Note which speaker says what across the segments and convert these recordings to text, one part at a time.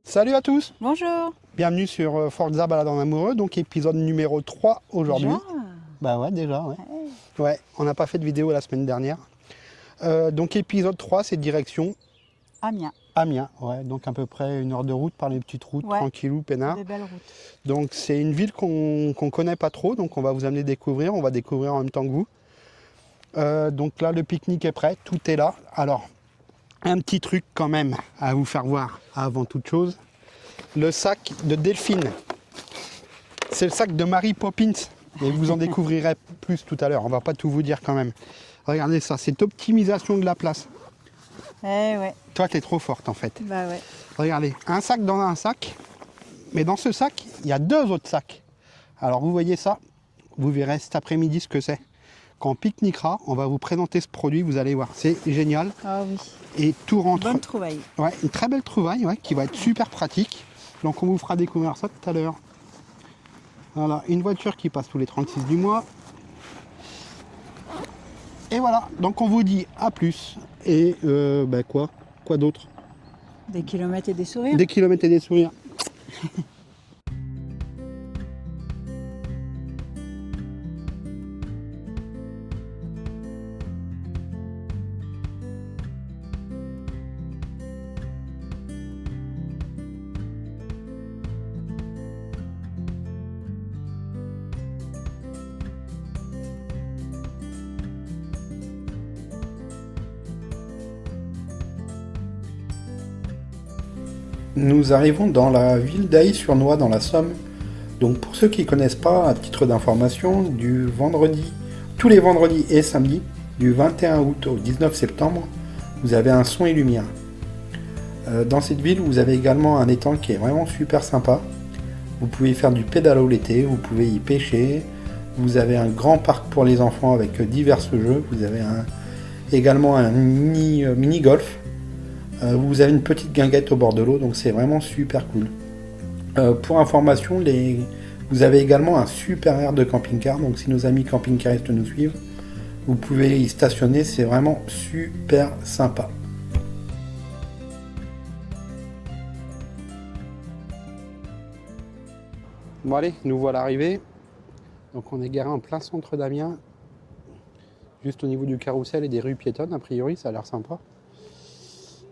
Speaker 1: Salut à tous,
Speaker 2: Bonjour.
Speaker 1: bienvenue sur Forza Balade en Amoureux, donc épisode numéro 3 aujourd'hui.
Speaker 2: Déjà
Speaker 1: Bah ouais, déjà, ouais.
Speaker 2: Ouais.
Speaker 1: Ouais, on n'a pas fait de vidéo la semaine dernière. Donc épisode 3, c'est direction
Speaker 2: Amiens.
Speaker 1: Amiens, ouais, donc à peu près 1 heure de route par les petites routes,
Speaker 2: Ouais.
Speaker 1: tranquillou, peinard.
Speaker 2: Des belles routes.
Speaker 1: Donc c'est une ville qu'on connaît pas trop, donc on va vous amener découvrir, on va découvrir en même temps que vous. Donc là, le pique-nique est prêt, tout est là. Alors, un petit truc quand même à vous faire voir avant toute chose. Le sac de Delphine. C'est le sac de Mary Poppins. Et vous en découvrirez plus tout à l'heure. On va pas tout vous dire quand même. Regardez ça, c'est optimisation de la place.
Speaker 2: Eh ouais.
Speaker 1: Toi, t'es trop forte en fait.
Speaker 2: Bah ouais.
Speaker 1: Regardez, un sac dans un sac. Mais dans ce sac, il y a 2 autres sacs. Alors vous voyez ça, vous verrez cet après-midi ce que c'est. Quand on pique-niquera, on va vous présenter ce produit, vous allez voir. C'est génial.
Speaker 2: Ah oui.
Speaker 1: Et tout rentre.
Speaker 2: Bonne trouvaille.
Speaker 1: Ouais, une très belle trouvaille, ouais, qui va être super pratique. Donc on vous fera découvrir ça tout à l'heure. Voilà, une voiture qui passe tous les 36 du mois. Et voilà, donc on vous dit à plus. Et quoi d'autre?
Speaker 2: Des kilomètres et des sourires.
Speaker 1: Des kilomètres et des sourires. Nous arrivons dans la ville d'Ailly-sur-Noix dans la Somme. Donc pour ceux qui ne connaissent pas, à titre d'information, tous les vendredis et samedis, du 21 août au 19 septembre, vous avez un son et lumière. Dans cette ville, vous avez également un étang qui est vraiment super sympa. Vous pouvez y faire du pédalo l'été, vous pouvez y pêcher. Vous avez un grand parc pour les enfants avec divers jeux. Vous avez également un mini-golf. Vous avez une petite guinguette au bord de l'eau, donc c'est vraiment super cool. Pour information, vous avez également un super aire de camping-car, donc si nos amis camping-caristes nous suivent, vous pouvez y stationner, c'est vraiment super sympa. Bon allez, nous voilà arrivés. Donc on est garé en plein centre d'Amiens, juste au niveau du carrousel et des rues piétonnes, a priori, ça a l'air sympa.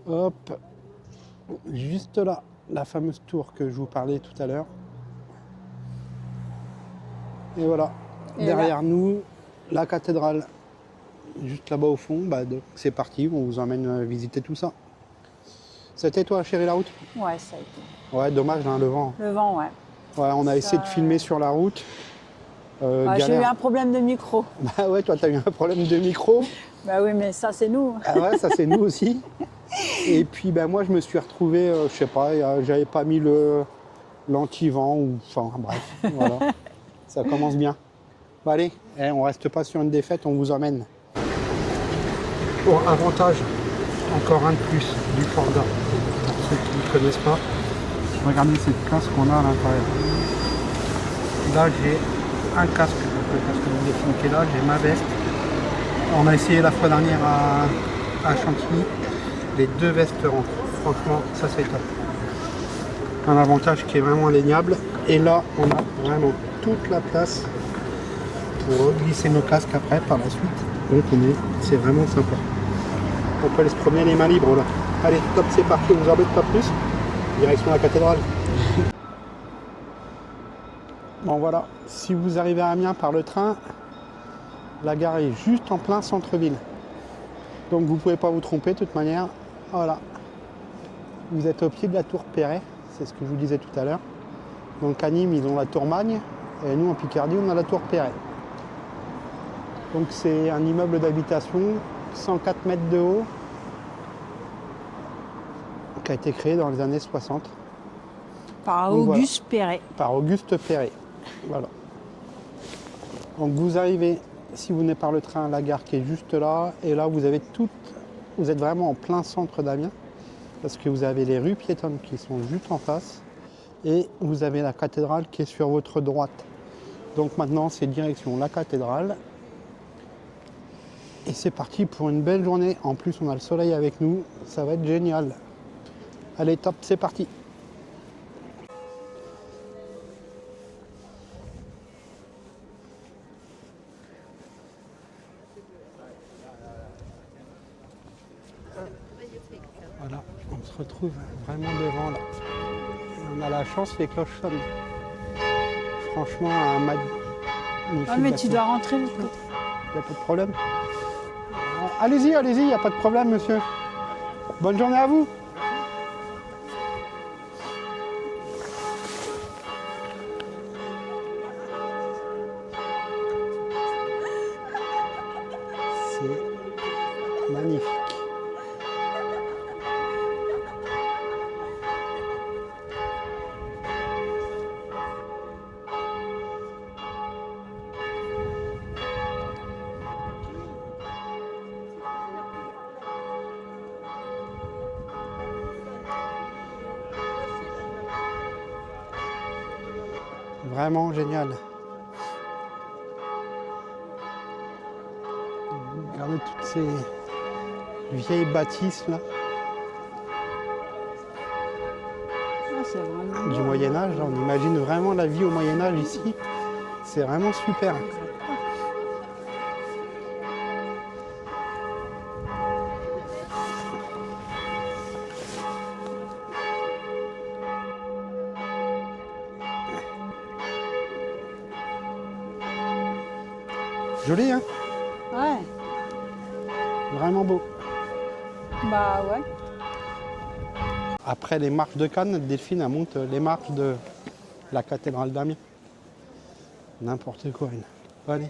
Speaker 1: Hop, juste là, la fameuse tour que je vous parlais tout à l'heure. Et voilà,
Speaker 2: Et
Speaker 1: derrière nous, la cathédrale. Juste là-bas au fond, donc c'est parti, on vous emmène visiter tout ça. C'était toi, chérie, la route?
Speaker 2: Ouais, ça a été.
Speaker 1: Ouais, dommage, hein, le vent.
Speaker 2: Le vent, ouais.
Speaker 1: Ouais, on a essayé de filmer sur la route.
Speaker 2: J'ai eu un problème de micro.
Speaker 1: Bah ouais, toi, t'as eu un problème de micro.
Speaker 2: Bah oui, mais ça, c'est nous.
Speaker 1: Ah ouais, ça c'est nous aussi. Et puis moi je me suis retrouvé, je sais pas, j'avais pas mis l'anti-vent ou enfin bref, voilà. Ça commence bien. Bon allez, on reste pas sur une défaite, on vous emmène. Bon, avantage, encore un de plus du Forza. Pour ceux qui ne connaissent pas, regardez cette place qu'on a à l'intérieur. Là j'ai un casque, donc le casque de Delphine qui est là, j'ai ma veste. On a essayé la fois dernière à Chantilly. Les 2 vestes rentrent. Franchement, ça c'est top. Un avantage qui est vraiment indéniable. Et là, on a vraiment toute la place pour glisser nos casques après, par la suite. Donc c'est vraiment sympa. On peut aller se promener les mains libres là. Allez, top, c'est parti, on vous embête pas plus. Direction la cathédrale. Bon voilà, si vous arrivez à Amiens par le train, la gare est juste en plein centre-ville. Donc vous ne pouvez pas vous tromper de toute manière. Voilà. Vous êtes au pied de la tour Perret, c'est ce que je vous disais tout à l'heure. Donc à Nîmes, ils ont la tour Magne, et nous en Picardie, on a la tour Perret. Donc c'est un immeuble d'habitation, 104 mètres de haut, qui a été créé dans les années 60.
Speaker 2: Par
Speaker 1: Donc,
Speaker 2: Auguste Perret.
Speaker 1: Par Auguste Perret. Voilà. Donc vous arrivez, si vous venez par le train, à la gare qui est juste là, et là vous avez vous êtes vraiment en plein centre d'Amiens, parce que vous avez les rues piétonnes qui sont juste en face, et vous avez la cathédrale qui est sur votre droite. Donc maintenant c'est direction la cathédrale, et c'est parti pour une belle journée. En plus on a le soleil avec nous, ça va être génial. Allez top, c'est parti. retrouve vraiment devant là. Et on a la chance, les cloches sonnent. Franchement, un magnifique.
Speaker 2: Ah, mais tu dois rentrer de l'autre côté.
Speaker 1: Il n'y a pas de problème. Allez-y, allez-y, il n'y a pas de problème, monsieur. Bonne journée à vous. C'est magnifique. Vraiment génial. Regardez toutes ces vieilles bâtisses là.
Speaker 2: Ah, c'est vraiment
Speaker 1: Du
Speaker 2: beau.
Speaker 1: Moyen-Âge. On imagine vraiment la vie au Moyen-Âge ici. C'est vraiment super. Joli, hein?
Speaker 2: Ouais,
Speaker 1: Vraiment beau.
Speaker 2: bah ouais.
Speaker 1: Après les marches de Cannes, Delphine elle monte les marches de la cathédrale d'Amiens. N'importe quoi. Allez.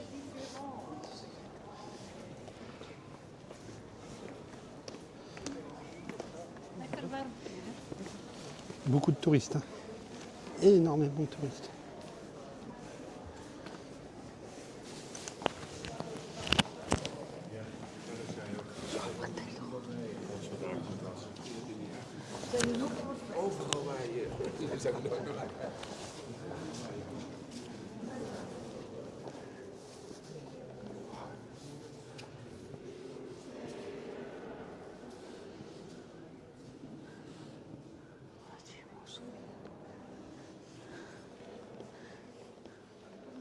Speaker 1: Beaucoup de touristes. Hein. Énormément de touristes.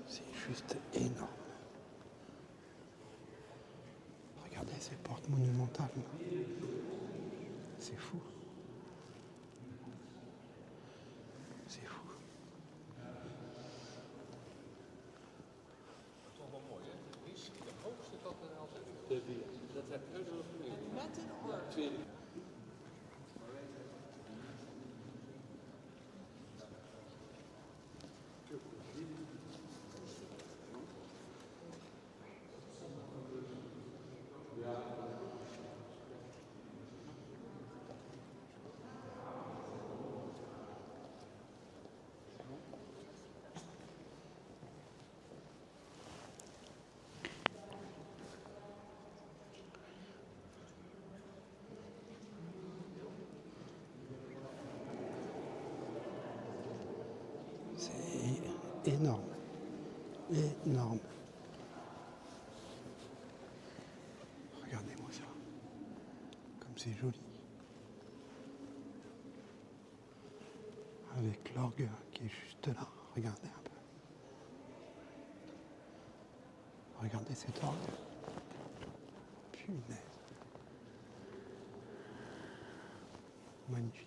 Speaker 1: C'est juste énorme. Regardez ces portes monumentales. C'est fou. C'est fou. C'est énorme. Énorme. Regardez-moi ça. Comme c'est joli. Avec l'orgue qui est juste là. Regardez un peu. Regardez cet orgue. Punaise. Magnifique.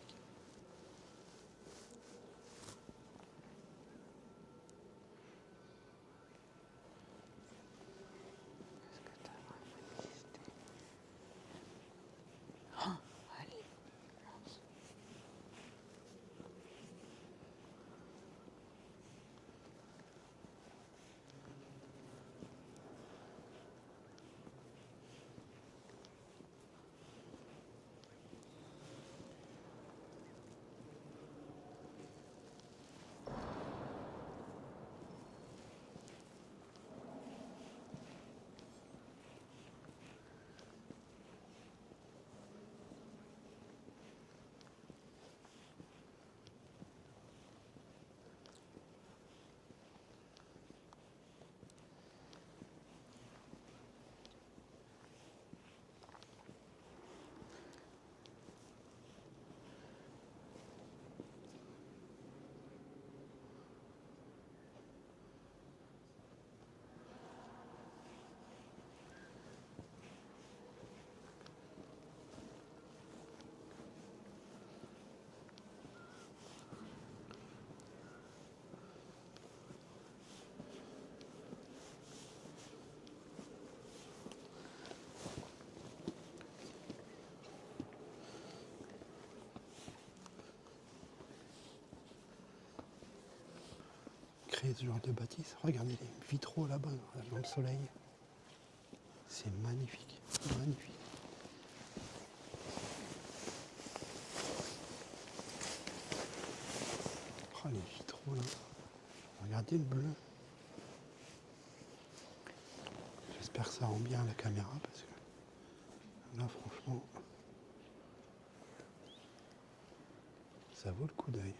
Speaker 1: créer ce genre de bâtisse. Regardez les vitraux là-bas, dans le soleil. C'est magnifique, magnifique. Oh, les vitraux là. Regardez le bleu. J'espère que ça rend bien à la caméra parce que là franchement ça vaut le coup d'œil.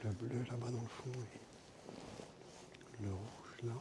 Speaker 1: Le bleu là-bas dans le fond et le rouge là.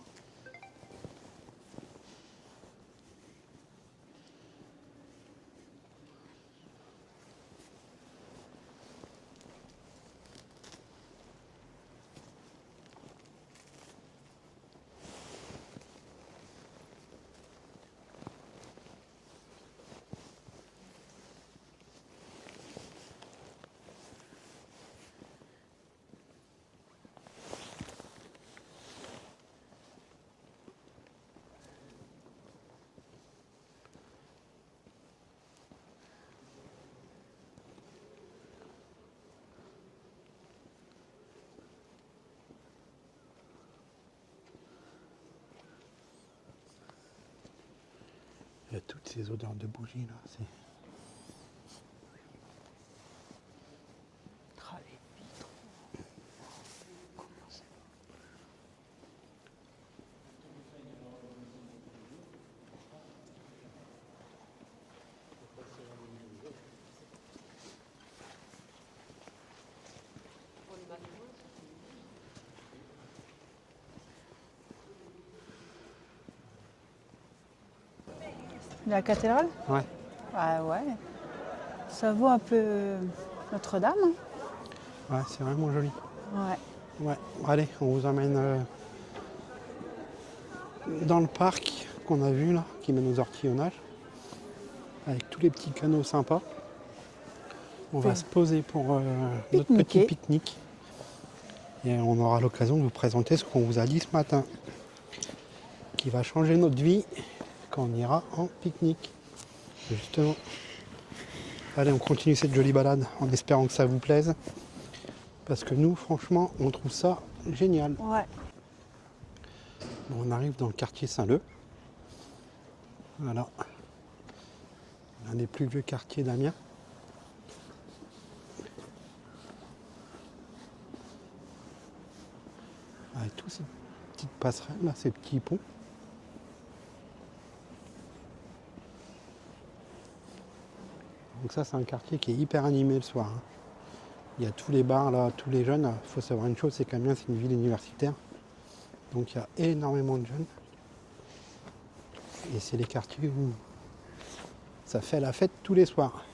Speaker 1: Il y a toutes ces odeurs de bougies là. C'est...
Speaker 2: Ah, les vitraux. Comment c'est beau. La cathédrale?
Speaker 1: Ouais.
Speaker 2: Ah ouais. Ça vaut un peu Notre-Dame. Hein.
Speaker 1: Ouais, c'est vraiment joli.
Speaker 2: Ouais.
Speaker 1: Ouais, allez, on vous emmène dans le parc qu'on a vu là, qui mène aux ortillonnages, avec tous les petits canaux sympas. On va se poser pour notre petit
Speaker 2: Pique-niquer.
Speaker 1: pique-nique. Et on aura l'occasion de vous présenter ce qu'on vous a dit ce matin, qui va changer notre vie quand on ira en pique-nique. Justement. Allez, on continue cette jolie balade en espérant que ça vous plaise. Parce que nous, franchement, on trouve ça génial.
Speaker 2: Ouais.
Speaker 1: Bon, on arrive dans le quartier Saint-Leu. Voilà. L'un des plus vieux quartiers d'Amiens. Avec tous ces petites passerelles, là, ces petits ponts. Donc ça, c'est un quartier qui est hyper animé le soir. Hein. Il y a tous les bars, là, tous les jeunes. Il faut savoir une chose, c'est qu'Amiens, c'est une ville universitaire. Donc il y a énormément de jeunes. Et c'est les quartiers où ça fait la fête tous les soirs.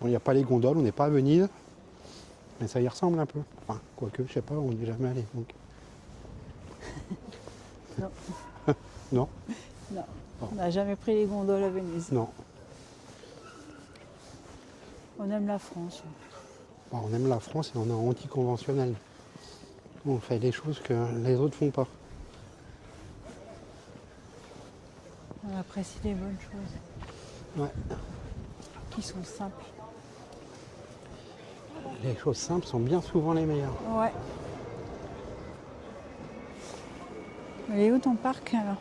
Speaker 1: Bon, il n'y a pas les gondoles, on n'est pas à Venise. Mais ça y ressemble un peu. Enfin, quoique, je sais pas, on n'y est jamais allé. Donc...
Speaker 2: Non.
Speaker 1: Non.
Speaker 2: Non.
Speaker 1: Bon.
Speaker 2: On n'a jamais pris les gondoles à Venise.
Speaker 1: Non.
Speaker 2: On aime la France.
Speaker 1: Bon, on aime la France et on est anticonventionnel. On fait des choses que les autres font pas.
Speaker 2: On apprécie les bonnes choses.
Speaker 1: Ouais.
Speaker 2: Qui sont simples.
Speaker 1: Les choses simples sont bien souvent les meilleures.
Speaker 2: Ouais. Il est où ton parc alors?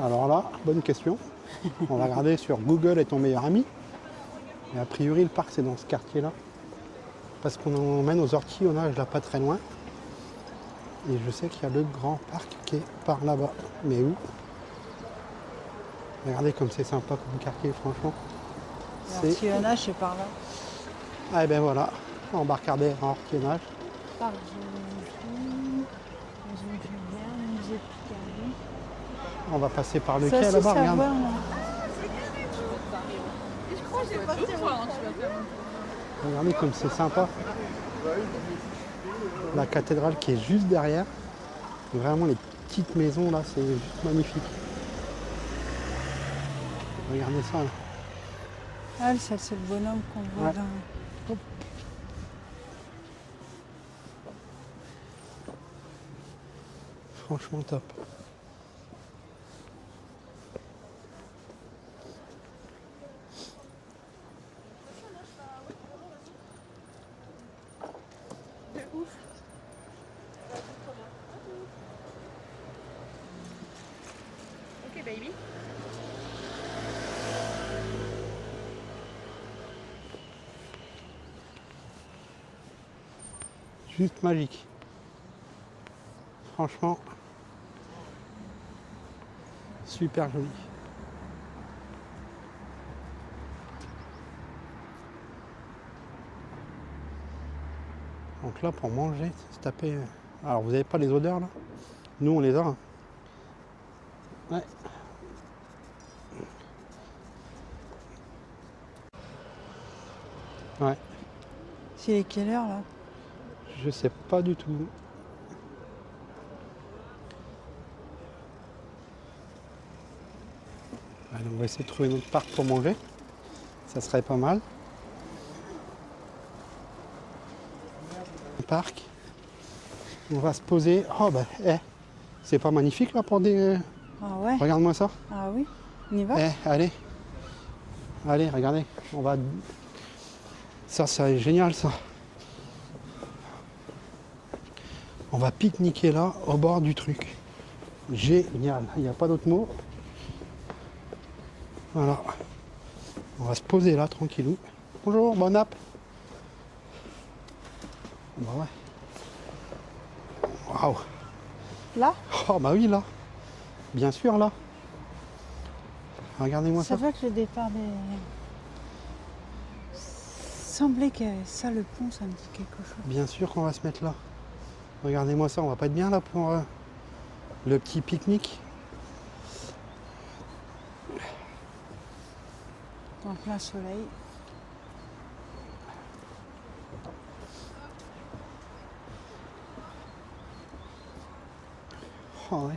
Speaker 1: Alors là, bonne question. On va regarder sur Google est ton meilleur ami. Et a priori, le parc, c'est dans ce quartier-là. Parce qu'on emmène aux ortillonnages, là, pas très loin. Et je sais qu'il y a le grand parc qui est par là-bas. Mais où? Regardez comme c'est sympa comme quartier, franchement.
Speaker 2: L'ortillonnage, c'est par là.
Speaker 1: Ah et ben voilà, embarcadère en ortillonnage.
Speaker 2: Parc Zoologie, Maison Julien, musée de Picardie.
Speaker 1: On va passer par le
Speaker 2: Ça
Speaker 1: quai
Speaker 2: aussi,
Speaker 1: là-bas,
Speaker 2: ça
Speaker 1: regarde.
Speaker 2: va, moi.
Speaker 1: Regardez comme c'est sympa. La cathédrale qui est juste derrière. Vraiment les petites maisons là, c'est juste magnifique. Regardez ça là.
Speaker 2: Ah, ça, c'est le bonhomme qu'on voit
Speaker 1: Ouais.
Speaker 2: dans...
Speaker 1: Hop. Franchement top.
Speaker 3: Ok, baby.
Speaker 1: Juste magique. Franchement, super joli. Donc là, pour manger, se taper. Alors, vous n'avez pas les odeurs là? Nous, on les a. Hein. Ouais. Ouais.
Speaker 2: C'est quelle heure là?
Speaker 1: Je sais pas du tout. Allez, on va essayer de trouver notre parc pour manger. Ça serait pas mal. Un parc. On va se poser. Oh bah, c'est pas magnifique là pour des.
Speaker 2: Ah ouais?
Speaker 1: Regarde-moi ça.
Speaker 2: Ah oui? On y va?
Speaker 1: Allez. Allez, regardez. On va. Ça c'est génial ça. On va pique-niquer là, au bord du truc. Génial. Il n'y a pas d'autre mot. Voilà. On va se poser là, tranquillou. Bonjour, bon app. Bah ouais. Waouh.
Speaker 2: Là?
Speaker 1: Oh bah oui là. Bien sûr là. Regardez-moi ça.
Speaker 2: C'est vrai que le départ des... semblait que ça, le pont, ça me dit quelque chose.
Speaker 1: Bien sûr qu'on va se mettre là. Regardez-moi ça, on va pas être bien là pour le petit pique-nique.
Speaker 2: En plein soleil.
Speaker 1: Oh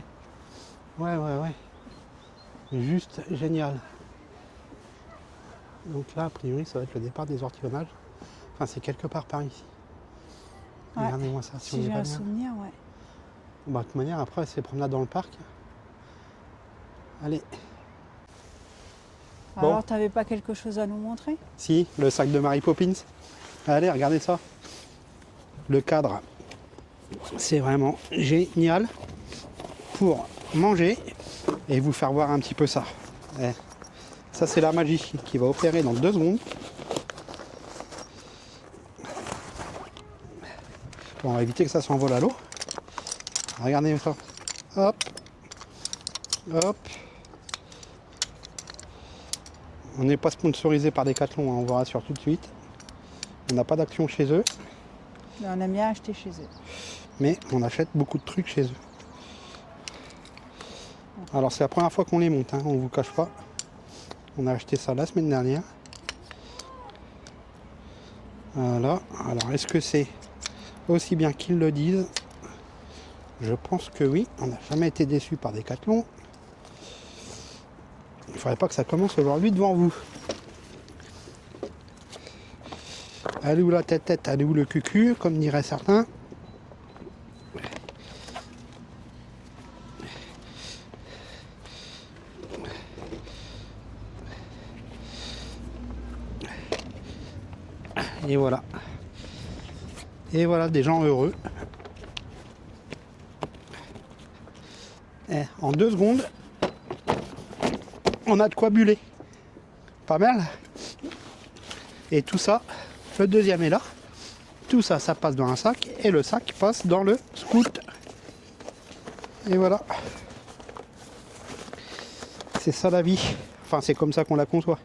Speaker 1: ouais. Ouais. Juste génial. Donc là, a priori, ça va être le départ des ortillonnages. Enfin, c'est quelque part par ici.
Speaker 2: Ouais.
Speaker 1: Regardez-moi ça, si on
Speaker 2: Si
Speaker 1: est
Speaker 2: j'ai
Speaker 1: pas
Speaker 2: un
Speaker 1: bien.
Speaker 2: souvenir, ouais.
Speaker 1: Bah, de toute manière, après, c'est promenade dans le parc. Allez. Bon.
Speaker 2: Alors, t'avais pas quelque chose à nous montrer?
Speaker 1: Si, le sac de Mary Poppins. Allez, regardez ça. Le cadre, c'est vraiment génial pour manger et vous faire voir un petit peu ça. Ça, c'est la magie qui va opérer dans 2 secondes. Bon, on va éviter que ça s'envole à l'eau. Regardez ça. Hop. Hop. On n'est pas sponsorisé par Decathlon, hein, on vous rassure tout de suite. On n'a pas d'action chez eux,
Speaker 2: Mais on aime bien acheter chez eux.
Speaker 1: mais on achète beaucoup de trucs chez eux. Alors c'est la première fois qu'on les monte, hein, on ne vous cache pas. On a acheté ça la semaine dernière. Voilà. Alors est-ce que c'est aussi bien qu'ils le disent? Je pense que oui. On n'a jamais été déçu par Decathlon. Il ne faudrait pas que ça commence aujourd'hui devant vous. Elle est où la tête, elle est où le cucu, comme diraient certains. Et voilà. Et voilà des gens heureux. En 2 secondes, on a de quoi buller. Pas mal. Et tout ça, le deuxième est là. Tout ça, ça passe dans un sac. Et le sac passe dans le scoot. Et voilà. C'est ça la vie. Enfin, c'est comme ça qu'on la conçoit.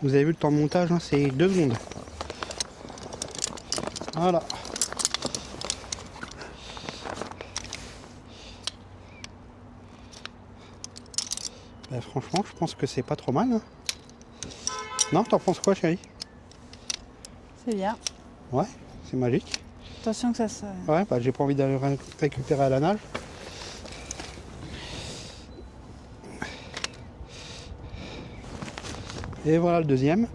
Speaker 1: Vous avez vu le temps de montage, hein, c'est 2 secondes. Voilà. Ben, franchement, je pense que c'est pas trop mal. Hein. Non, t'en penses quoi, chérie?
Speaker 2: C'est bien.
Speaker 1: Ouais, c'est magique.
Speaker 2: Attention que ça se...
Speaker 1: Ouais, bah j'ai pas envie d'aller récupérer à la nage. Et voilà le deuxième.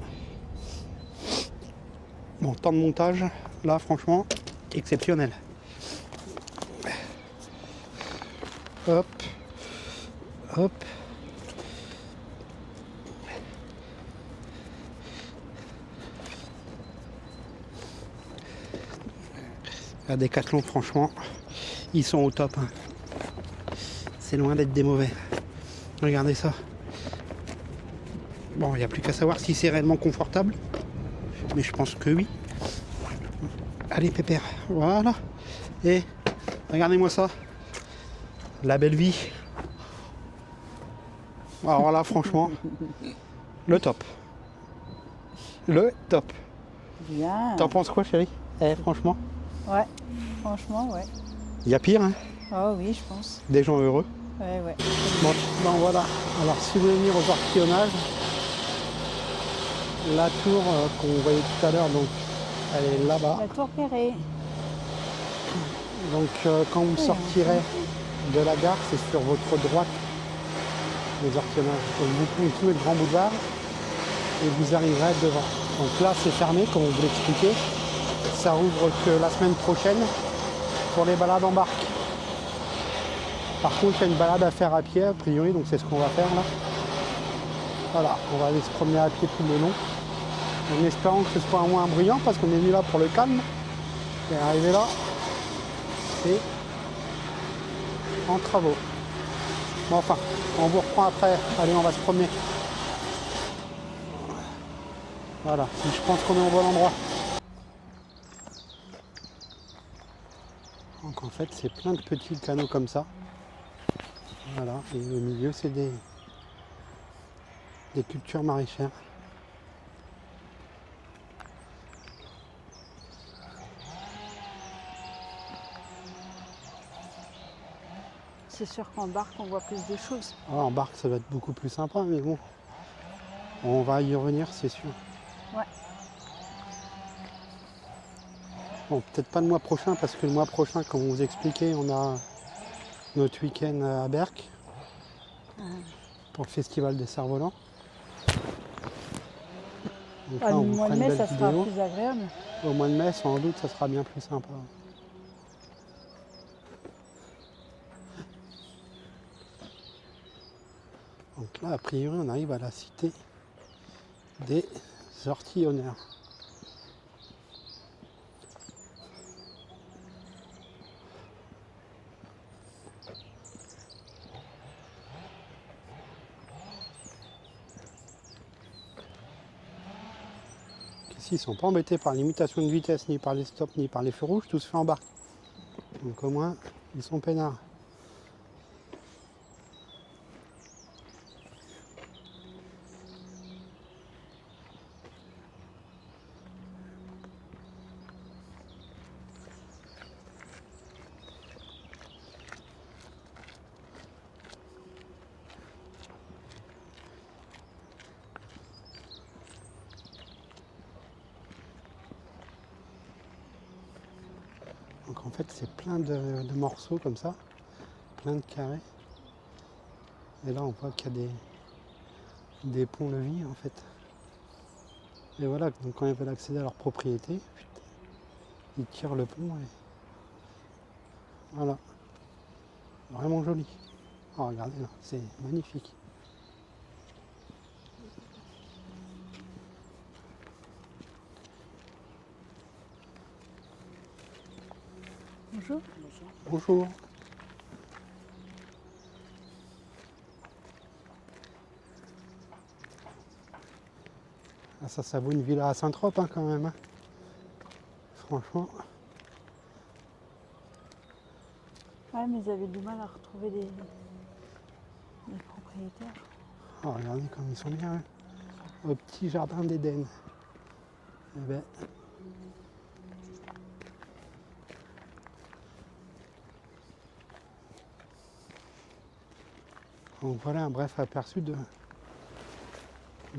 Speaker 1: Bon, temps de montage, là franchement, exceptionnel. Hop, hop. La Décathlon, franchement, ils sont au top. Hein. C'est loin d'être des mauvais. Regardez ça. Bon, il n'y a plus qu'à savoir si c'est réellement confortable. Mais je pense que oui. Allez, pépère. Voilà. Et regardez-moi ça. La belle vie. Alors là, franchement, le top. Le top.
Speaker 2: Bien.
Speaker 1: T'en penses quoi, chérie? Franchement,
Speaker 2: Ouais, franchement, ouais.
Speaker 1: il y a pire, hein?
Speaker 2: Oh oui, je pense.
Speaker 1: Des gens heureux.
Speaker 2: Ouais, ouais.
Speaker 1: Bon, ben voilà. Alors, si vous voulez venir aux ortillonnages, la tour qu'on voyait tout à l'heure, donc, elle est là-bas.
Speaker 2: La tour Perret.
Speaker 1: Donc, quand vous sortirez de la gare, c'est sur votre droite, les ortillonnages. Donc, vous continuez le grand boulevard et vous arriverez devant. Donc là, c'est fermé, comme on vous l'expliquait. Ça rouvre que la semaine prochaine pour les balades en barque. Par contre, il y a une balade à faire à pied, a priori, donc c'est ce qu'on va faire là. Voilà, on va aller se promener à pied tout le long. En espérant que ce soit moins bruyant, parce qu'on est venu là pour le calme. Et arrivé là, c'est en travaux. Bon, enfin, on vous reprend après. Allez, on va se promener. Voilà, je pense qu'on est au bon endroit. Donc en fait, c'est plein de petits canaux comme ça. Voilà, et au milieu, c'est des cultures maraîchères.
Speaker 2: C'est sûr qu'en barque, on voit plus de choses.
Speaker 1: Ah, en barque, ça va être beaucoup plus sympa, mais bon, on va y revenir, c'est sûr.
Speaker 2: Ouais.
Speaker 1: Bon, peut-être pas le mois prochain, parce que le mois prochain, comme on vous expliquait, on a notre week-end à Berck pour le festival des cerfs-volants. Donc là,
Speaker 2: Le
Speaker 1: on vous
Speaker 2: mois
Speaker 1: fera
Speaker 2: de
Speaker 1: une
Speaker 2: mai,
Speaker 1: belle
Speaker 2: ça sera
Speaker 1: vidéo.
Speaker 2: plus agréable.
Speaker 1: Au mois de mai, sans doute, ça sera bien plus sympa. Donc là, a priori, on arrive à la cité des ortillonneurs. Ici, ils ne sont pas embêtés par l'imitation de vitesse, ni par les stops, ni par les feux rouges, tout se fait en barque. Donc au moins, ils sont peinards. Donc en fait, c'est plein de morceaux comme ça, plein de carrés. Et là, on voit qu'il y a des ponts-levis en fait. Et voilà, donc quand ils veulent accéder à leur propriété, ils tirent le pont et voilà. Vraiment joli. Oh, regardez là, c'est magnifique.
Speaker 2: Bonjour.
Speaker 1: Bonjour. Ah, ça vaut une villa à Saint-Trope hein, quand même. Hein. Franchement.
Speaker 2: Ouais, mais ils avaient du mal à retrouver des propriétaires.
Speaker 1: Oh, regardez comme ils sont bien. Hein. Au petit jardin d'Éden. Eh ben. Donc voilà un bref aperçu de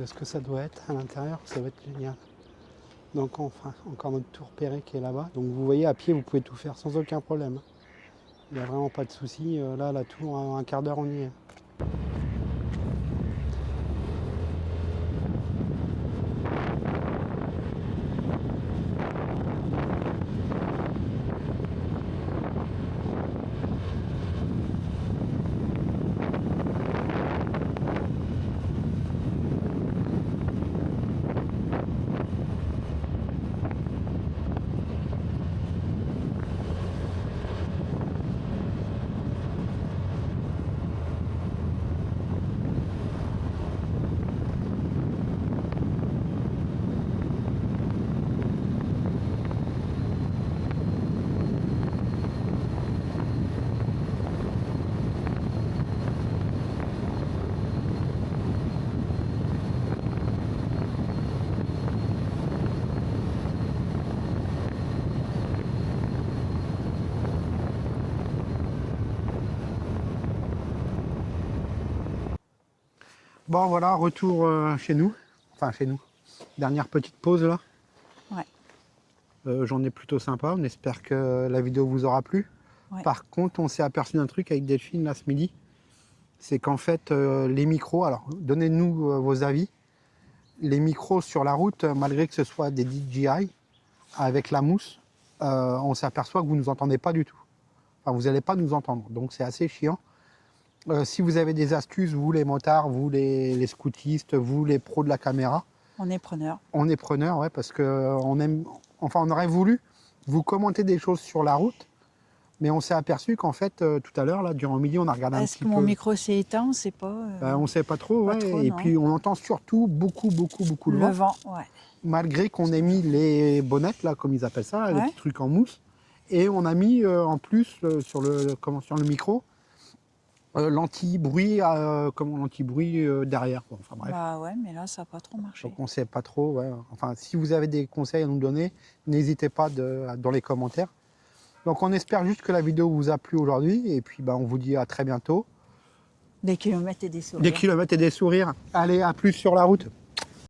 Speaker 1: ce que ça doit être à l'intérieur, ça va être génial. Donc enfin, encore notre tour Perret qui est là-bas. Donc vous voyez, à pied, vous pouvez tout faire sans aucun problème. Il n'y a vraiment pas de souci. Là, la tour, un quart d'heure, on y est. Bon voilà, retour chez nous. Enfin chez nous. Dernière petite pause là.
Speaker 2: Ouais.
Speaker 1: Journée plutôt sympa. On espère que la vidéo vous aura plu.
Speaker 2: Ouais.
Speaker 1: Par contre, on s'est aperçu d'un truc avec Delphine là ce midi. C'est qu'en fait, les micros, alors donnez-nous vos avis. Les micros sur la route, malgré que ce soit des DJI, avec la mousse, on s'aperçoit que vous ne nous entendez pas du tout. Enfin, vous n'allez pas nous entendre. Donc c'est assez chiant. Si vous avez des astuces, vous les motards, vous les scoutistes, vous les pros de la caméra,
Speaker 2: On est preneur.
Speaker 1: on est preneurs, ouais, parce que on aime. Enfin, on aurait voulu vous commenter des choses sur la route, mais on s'est aperçu qu'en fait, tout à l'heure, là, durant le midi, on a regardé un
Speaker 2: Est-ce
Speaker 1: petit
Speaker 2: que mon
Speaker 1: peu.
Speaker 2: micro s'est éteint? On ne sait pas.
Speaker 1: On ne sait pas trop,
Speaker 2: Pas
Speaker 1: ouais.
Speaker 2: trop,
Speaker 1: Et
Speaker 2: non.
Speaker 1: puis on entend surtout beaucoup de
Speaker 2: Le
Speaker 1: vent,
Speaker 2: vent, ouais.
Speaker 1: malgré qu'on ait mis les bonnettes, là, comme ils appellent ça, là, les
Speaker 2: Ouais.
Speaker 1: petits trucs en mousse. Et on a mis en plus sur le micro l'anti-bruit, derrière, quoi. Enfin bref.
Speaker 2: Bah ouais, mais là, ça n'a pas trop marché.
Speaker 1: Donc on ne sait pas trop. Ouais. Enfin, si vous avez des conseils à nous donner, n'hésitez pas dans les commentaires. Donc on espère juste que la vidéo vous a plu aujourd'hui. Et puis on vous dit à très bientôt.
Speaker 2: Des kilomètres et des sourires.
Speaker 1: Des kilomètres et des sourires. Allez, à plus sur la route.